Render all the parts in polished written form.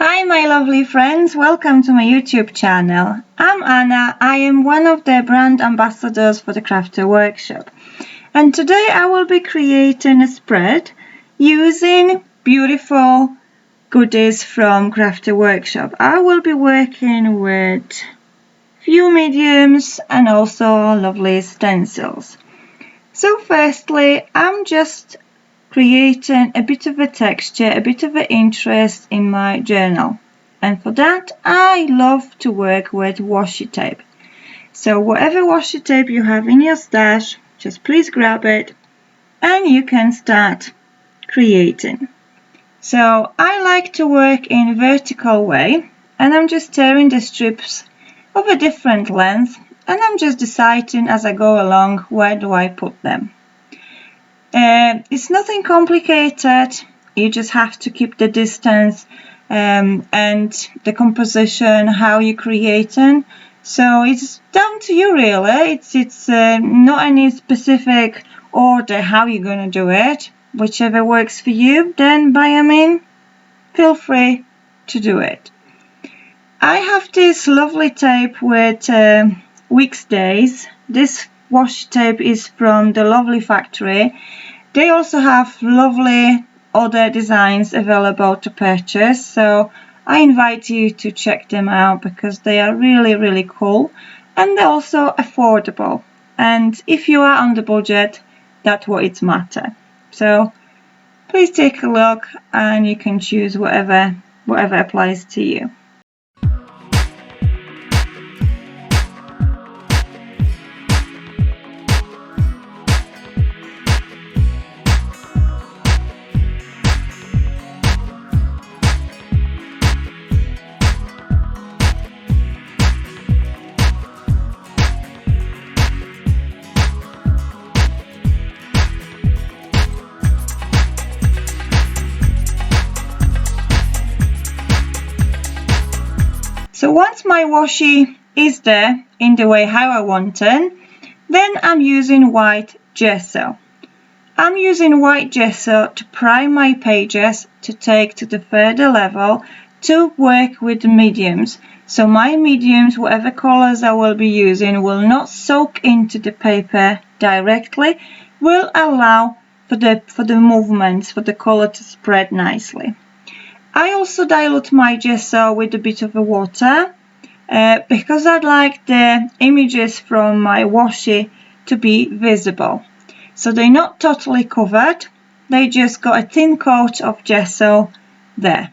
Hi my lovely friends, welcome to my YouTube channel. I'm Anna, I am one of the brand ambassadors for the Crafter Workshop. And today I will be creating a spread using beautiful goodies from Crafter Workshop. I will be working with few mediums and also lovely stencils. So firstly, I'm just creating a bit of a texture, a bit of an interest in my journal. And for that, I love to work with washi tape. So whatever washi tape you have in your stash, just please grab it and you can start creating. So I like to work in a vertical way, and I'm just tearing the strips of a different length, and I'm just deciding as I go along where do I put them. It's nothing complicated, you just have to keep the distance and the composition, how you're creating. So it's down to you really, it's not any specific order how you're going to do it. Whichever works for you, then by all means, feel free to do it. I have this lovely tape with weeks days. This washi tape is from the lovely factory. They also have lovely other designs available to purchase, so I invite you to check them out because they are really cool and they're also affordable. And if you are on the budget, that's what it matters. So please take a look and you can choose whatever applies to you. So once my washi is there in the way how I want it, then I'm using white gesso. I'm using white gesso to prime my pages to take to the further level to work with the mediums. So my mediums, whatever colors I will be using, will not soak into the paper directly, will allow for the movements, for the color to spread nicely. I also dilute my gesso with a bit of water because I'd like the images from my washi to be visible. So they're not totally covered, they just got a thin coat of gesso there.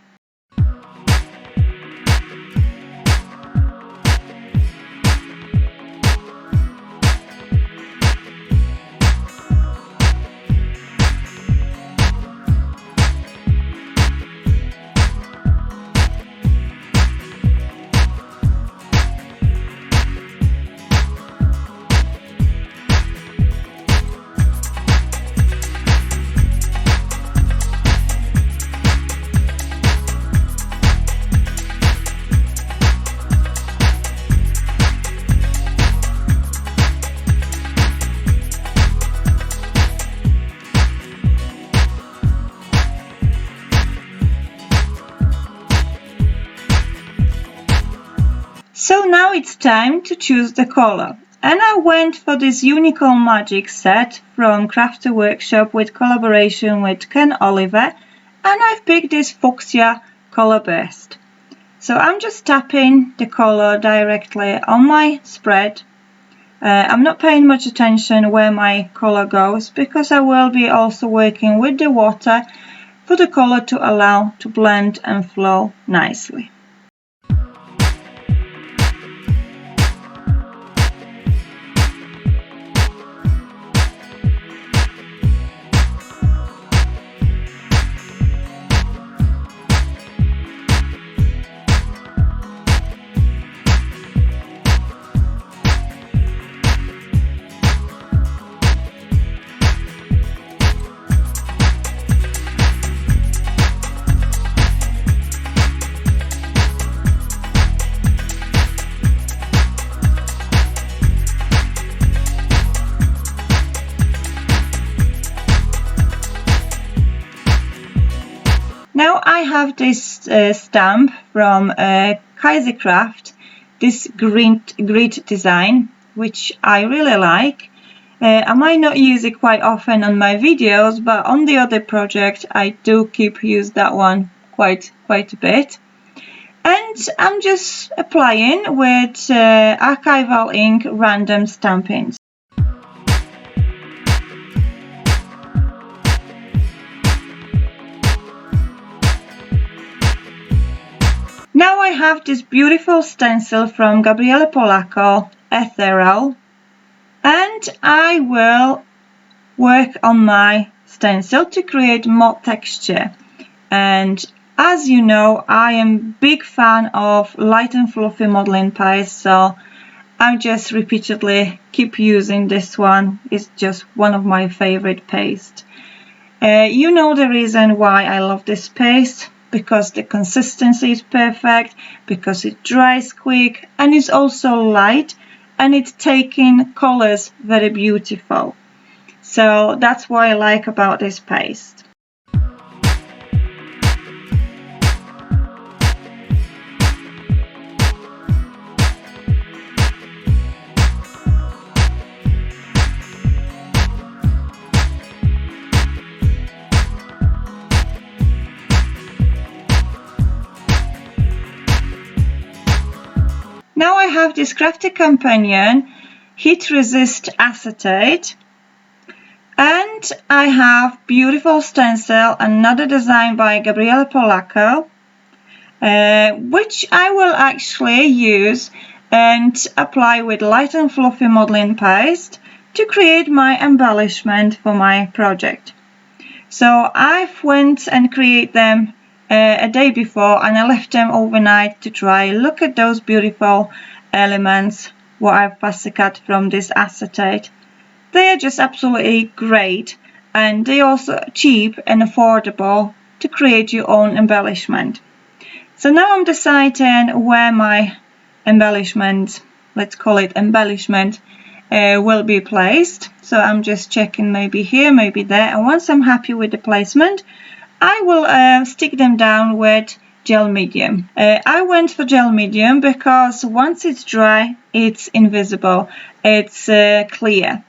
So now it's time to choose the color, and I went for this Unicorn Magic set from Crafter Workshop with collaboration with Ken Oliver, and I've picked this Fuchsia color burst. So I'm just tapping the color directly on my spread. I'm not paying much attention where my color goes because I will be also working with the water for the color to allow to blend and flow nicely. have this stamp from Kaiser Craft, this grid design, which I really like. I might not use it quite often on my videos, but on the other project I do use that one quite a bit. And I'm just applying with archival ink random stampings. Now I have this beautiful stencil from Gabrielle Pllacco, Etheral, and I will work on my stencil to create more texture. And as you know, I am a big fan of light and fluffy modeling paste, so I just repeatedly keep using this one. It's just one of my favorite paste. You know the reason why I love this paste, because the consistency is perfect, because it dries quick, and it's also light, and it's taking colors very beautiful. So that's what I like about this paste. Now I have this Crafty Companion Heat Resist Acetate, and I have beautiful stencil, another design by Gabrielle Pllacco, which I will actually use and apply with light and fluffy modeling paste to create my embellishment for my project. So I've went and created them a day before, and I left them overnight to dry. Look at those beautiful elements what I've pasta cut from this acetate. They are just absolutely great, and they're also cheap and affordable to create your own embellishment. So now I'm deciding where my embellishment, let's call it embellishment, will be placed. So I'm just checking maybe here, maybe there, and once I'm happy with the placement, I will stick them down with gel medium. I went for gel medium because once it's dry, it's invisible, it's clear.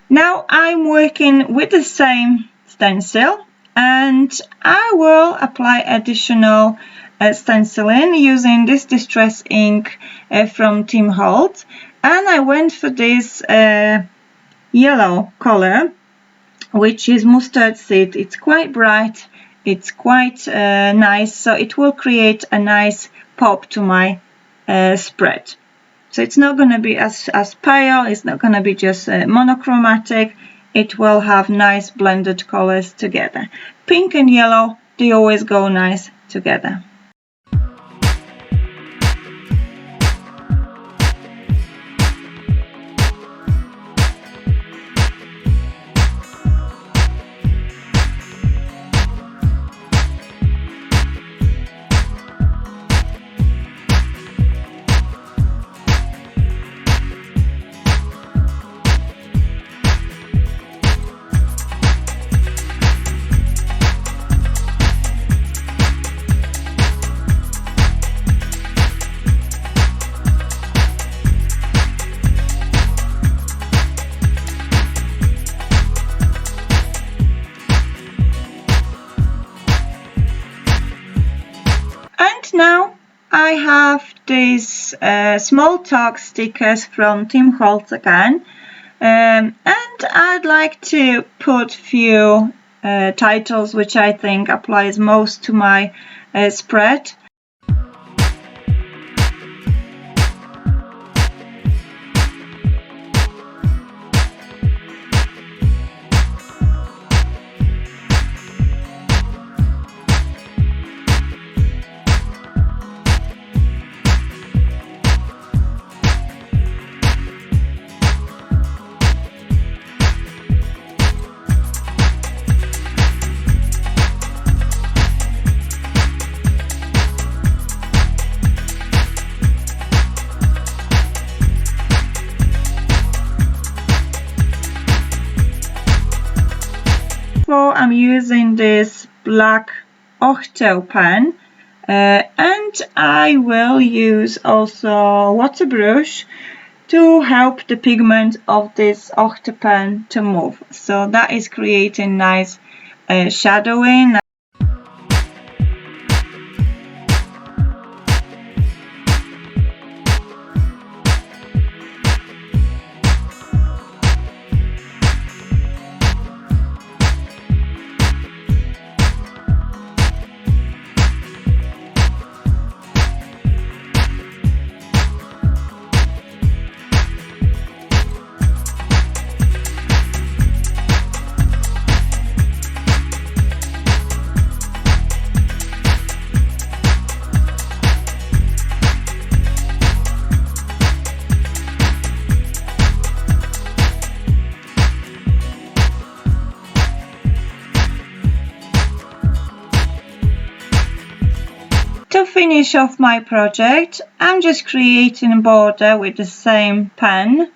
Now I'm working with the same stencil, and I will apply additional stenciling using this distress ink from Tim Holtz, and I went for this yellow color, which is mustard seed. It's quite bright, it's quite nice, so it will create a nice pop to my spread. So it's not going to be as pale, it's not going to be just monochromatic, it will have nice blended colors together. Pink and yellow, they always go nice together. Now I have these small talk stickers from Tim Holtz again, And I'd like to put few titles which I think applies most to my spread. I'm using this black OHTO pen, and I will use also water brush to help the pigment of this OHTO pen to move. So that is creating nice shadowing. To finish off my project, I'm just creating a border with the same pen.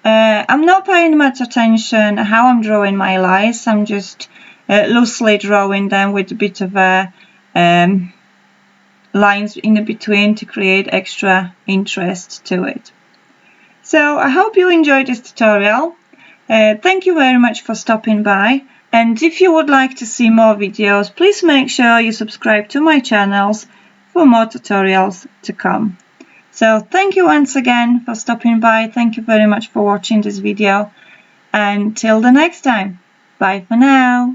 I'm not paying much attention how I'm drawing my lines. I'm just loosely drawing them with a bit of lines in between to create extra interest to it. So I hope you enjoyed this tutorial. Thank you very much for stopping by. And if you would like to see more videos, please make sure you subscribe to my channels for more tutorials to come. So thank you once again for stopping by. Thank you very much for watching this video. Until the next time. Bye for now.